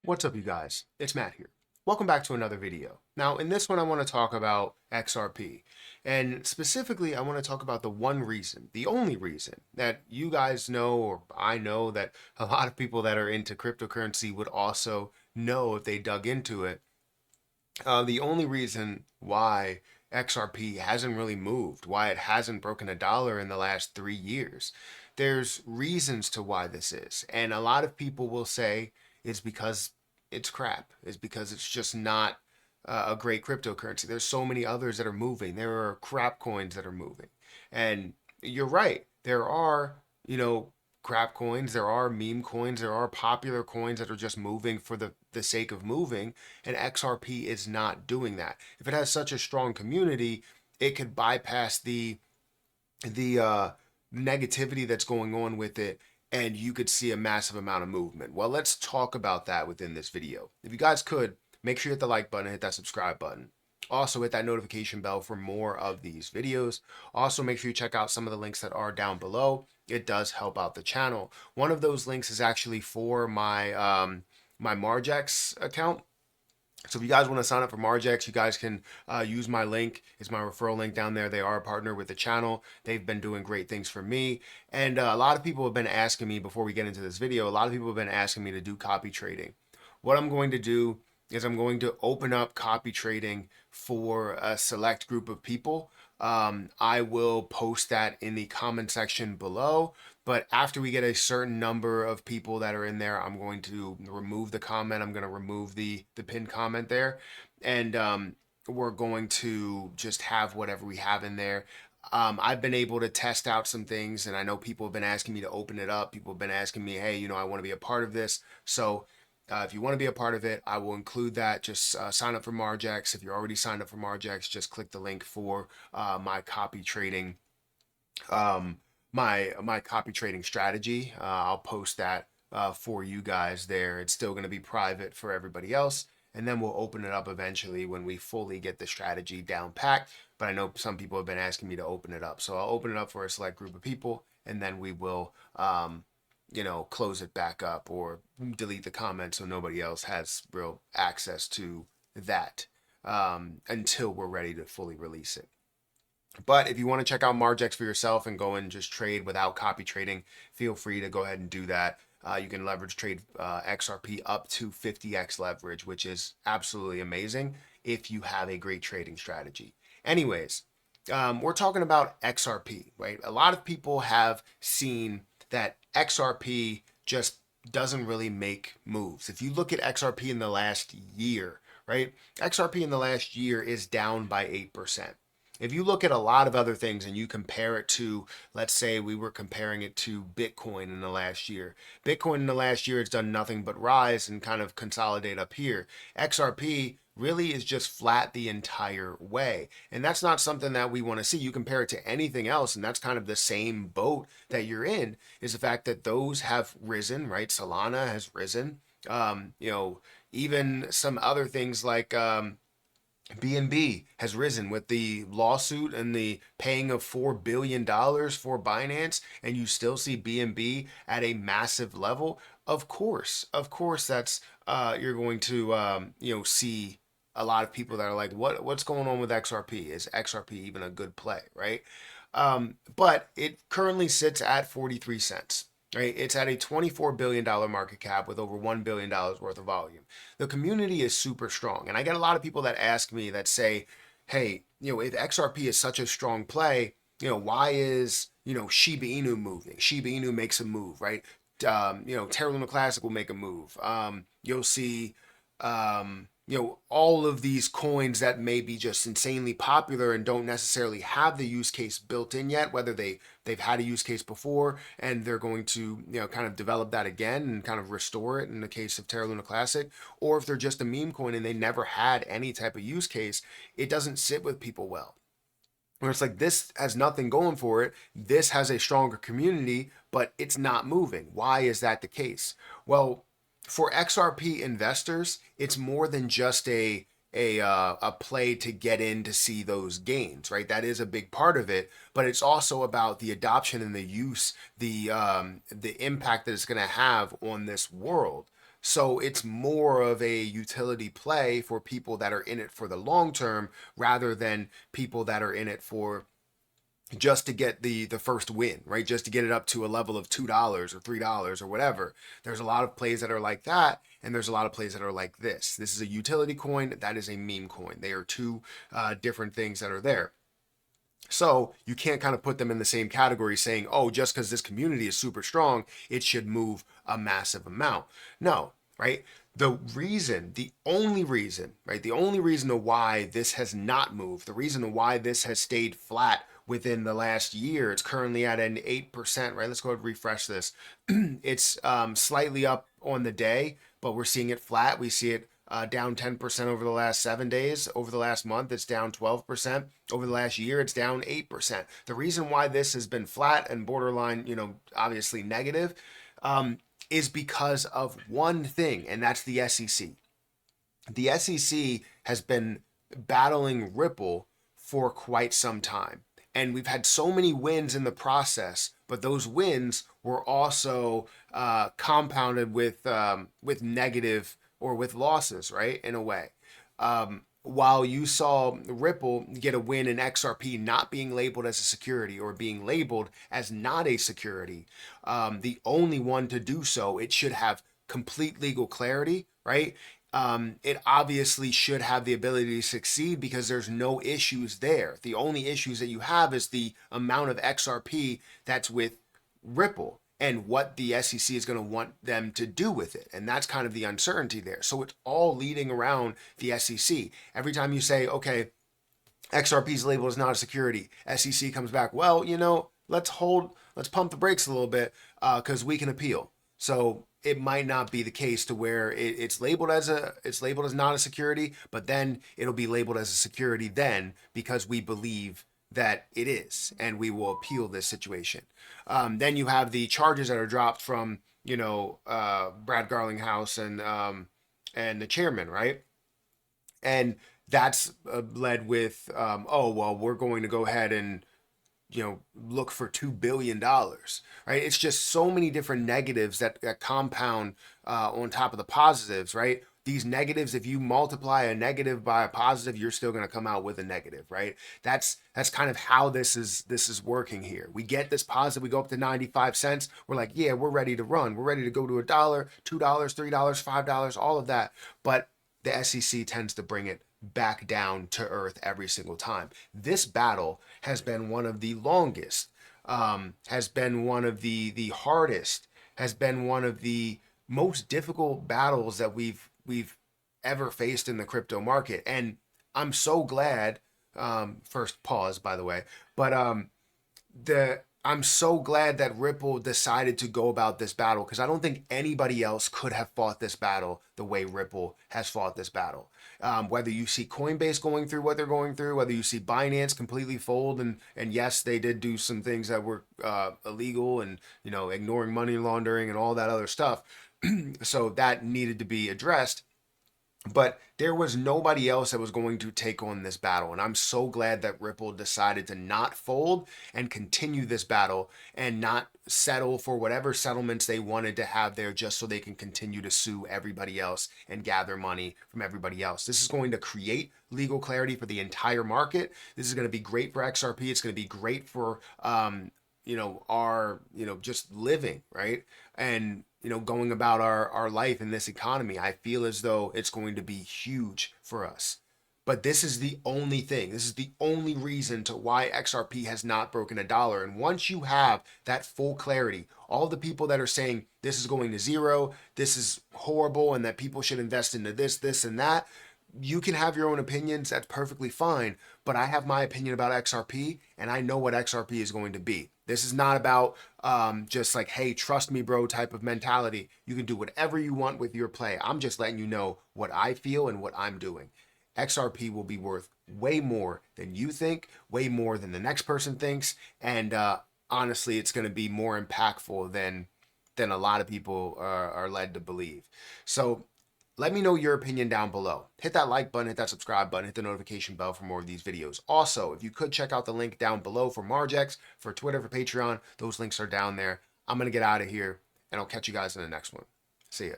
What's up, you guys? It's Matt here. Welcome back to another video. Now, in this one, I want to talk about XRP. And specifically, I want to talk about the one reason, the only reason that you guys know, or I know that a lot of people that are into cryptocurrency would also know if they dug into it. The only reason why XRP hasn't really moved, why it hasn't broken $1 in the last 3 years. There's reasons to why this is. And a lot of people will say it's because it's crap. It's because it's just not a great cryptocurrency. There's so many others that are moving. There are crap coins that are moving. And you're right. There are, crap coins, there are meme coins, there are popular coins that are just moving for the sake of moving, and XRP is not doing that. If it has such a strong community, it could bypass the negativity that's going on with it, and you could see a massive amount of movement. Well, let's talk about that within this video. If you guys could, make sure you hit the like button, hit that subscribe button. Also, hit that notification bell for more of these videos. Also, make sure you check out some of the links that are down below. It does help out the channel. One of those links is actually for my Margex account. So if you guys want to sign up for Margex, you guys can use my link. It's my referral link down there. They are a partner with the channel. They've been doing great things for me. And a lot of people have been asking me, before we get into this video, a lot of people have been asking me to do copy trading. What I'm going to do is I'm going to open up copy trading for a select group of people. I will post that in the comment section below. But after we get a certain number of people that are in there, I'm going to remove the comment. I'm going to remove the pinned comment there. And we're going to just have whatever we have in there. I've been able to test out some things, and I know people have been asking me to open it up. People have been asking me, hey, I want to be a part of this. So if you want to be a part of it, I will include that. Just sign up for Margex. If you're already signed up for Margex, just click the link for my copy trading, my copy trading strategy. I'll post that for you guys there. It's still going to be private for everybody else, and then we'll open it up eventually when we fully get the strategy down packed. But I know some people have been asking me to open it up, so I'll open it up for a select group of people, and then we will close it back up or delete the comment so nobody else has real access to that until we're ready to fully release it. But if you want to check out Margex for yourself and go and just trade without copy trading, feel free to go ahead and do that. You can leverage trade XRP up to 50x leverage, which is absolutely amazing if you have a great trading strategy. Anyways, we're talking about XRP, right? A lot of people have seen that XRP just doesn't really make moves. If you look at XRP in the last year, right? XRP in the last year is down by 8%. If you look at a lot of other things and you compare it to, let's say we were comparing it to Bitcoin in the last year. Bitcoin in the last year has done nothing but rise and kind of consolidate up here. XRP really is just flat the entire way. And that's not something that we want to see. You compare it to anything else, and that's kind of the same boat that you're in, is the fact that those have risen, right? Solana has risen. Even some other things like BNB has risen with the lawsuit and the paying of $4 billion for Binance, and you still see BNB at a massive level. Of course, that's you're going to see a lot of people that are like, what's going on with XRP? Is XRP even a good play, right? But it currently sits at 43 cents. Right? It's at a $24 billion market cap with over $1 billion worth of volume. The community is super strong. And I get a lot of people that ask me that say, hey, if XRP is such a strong play, why is, Shiba Inu moving? Shiba Inu makes a move, right? Terra Luna Classic will make a move. You'll see, all of these coins that may be just insanely popular and don't necessarily have the use case built in yet, whether they've had a use case before and they're going to, kind of develop that again and kind of restore it in the case of Terra Luna Classic, or if they're just a meme coin and they never had any type of use case, it doesn't sit with people well. Where it's like, this has nothing going for it. This has a stronger community, but it's not moving. Why is that the case? Well, for XRP investors, it's more than just a play to get in to see those gains, right? That is a big part of it, but it's also about the adoption and the use, the impact that it's going to have on this world. So it's more of a utility play for people that are in it for the long term rather than people that are in it for just to get the first win, right? Just to get it up to a level of $2 or $3 or whatever. There's a lot of plays that are like that, and there's a lot of plays that are like this. This is a utility coin, that is a meme coin. They are two different things that are there. So you can't kind of put them in the same category saying, oh, just because this community is super strong, it should move a massive amount. No, right? The only reason, right? The only reason why this has not moved, the reason why this has stayed flat within the last year, it's currently at an 8%, right? Let's go ahead and refresh this. It's slightly up on the day, but we're seeing it flat. We see it down 10% over the last 7 days. Over the last month, it's down 12%. Over the last year, it's down 8%. The reason why this has been flat and borderline, obviously negative, is because of one thing, and that's the SEC. The SEC has been battling Ripple for quite some time. And we've had so many wins in the process, but those wins were also compounded with negative or with losses, right? In a way. While you saw Ripple get a win in XRP not being labeled as a security or being labeled as not a security, the only one to do so, it should have complete legal clarity, right? It obviously should have the ability to succeed because there's no issues there. The only issues that you have is the amount of XRP that's with Ripple and what the SEC is going to want them to do with it. And that's kind of the uncertainty there. So it's all leading around the SEC. Every time you say, okay, XRP's labeled as not a security, SEC comes back, well, let's pump the brakes a little bit because we can appeal. So it might not be the case to where it's labeled as not a security, but then it'll be labeled as a security then because we believe that it is, and we will appeal this situation. Then you have the charges that are dropped from Brad Garlinghouse and the chairman, right? And that's led with oh well, we're going to go ahead and look for $2 billion, right? It's just so many different negatives that compound on top of the positives, right? These negatives, if you multiply a negative by a positive, you're still going to come out with a negative, right? That's kind of how this is working here. We get this positive, we go up to 95 cents. We're like, yeah, we're ready to run. We're ready to go to $1, $2, $3, $5, all of that. But the SEC tends to bring it back down to earth every single time. This battle has been one of the longest, has been one of the hardest, has been one of the most difficult battles that we've ever faced in the crypto market. And I'm so glad, first pause by the way, but I'm so glad that Ripple decided to go about this battle because I don't think anybody else could have fought this battle the way Ripple has fought this battle. Whether you see Coinbase going through what they're going through, whether you see Binance completely fold, and yes, they did do some things that were illegal and ignoring money laundering and all that other stuff. So that needed to be addressed. But there was nobody else that was going to take on this battle. And I'm so glad that Ripple decided to not fold and continue this battle and not settle for whatever settlements they wanted to have there just so they can continue to sue everybody else and gather money from everybody else. This is going to create legal clarity for the entire market. This is going to be great for XRP. It's going to be great for our just living, right? And going about our life in this economy. I feel as though it's going to be huge for us. But this is the only thing. This is the only reason to why XRP has not broken $1. And once you have that full clarity, all the people that are saying this is going to zero, this is horrible, and that people should invest into this, and that, you can have your own opinions. That's perfectly fine. But I have my opinion about XRP, and I know what XRP is going to be. This is not about just like, hey, trust me, bro, type of mentality. You can do whatever you want with your play. I'm just letting you know what I feel and what I'm doing. XRP will be worth way more than you think, way more than the next person thinks. And honestly, it's going to be more impactful than a lot of people are led to believe. So let me know your opinion down below. Hit that like button, hit that subscribe button, hit the notification bell for more of these videos. Also, if you could check out the link down below for Margex, for Twitter, for Patreon, those links are down there. I'm going to get out of here, and I'll catch you guys in the next one. See ya.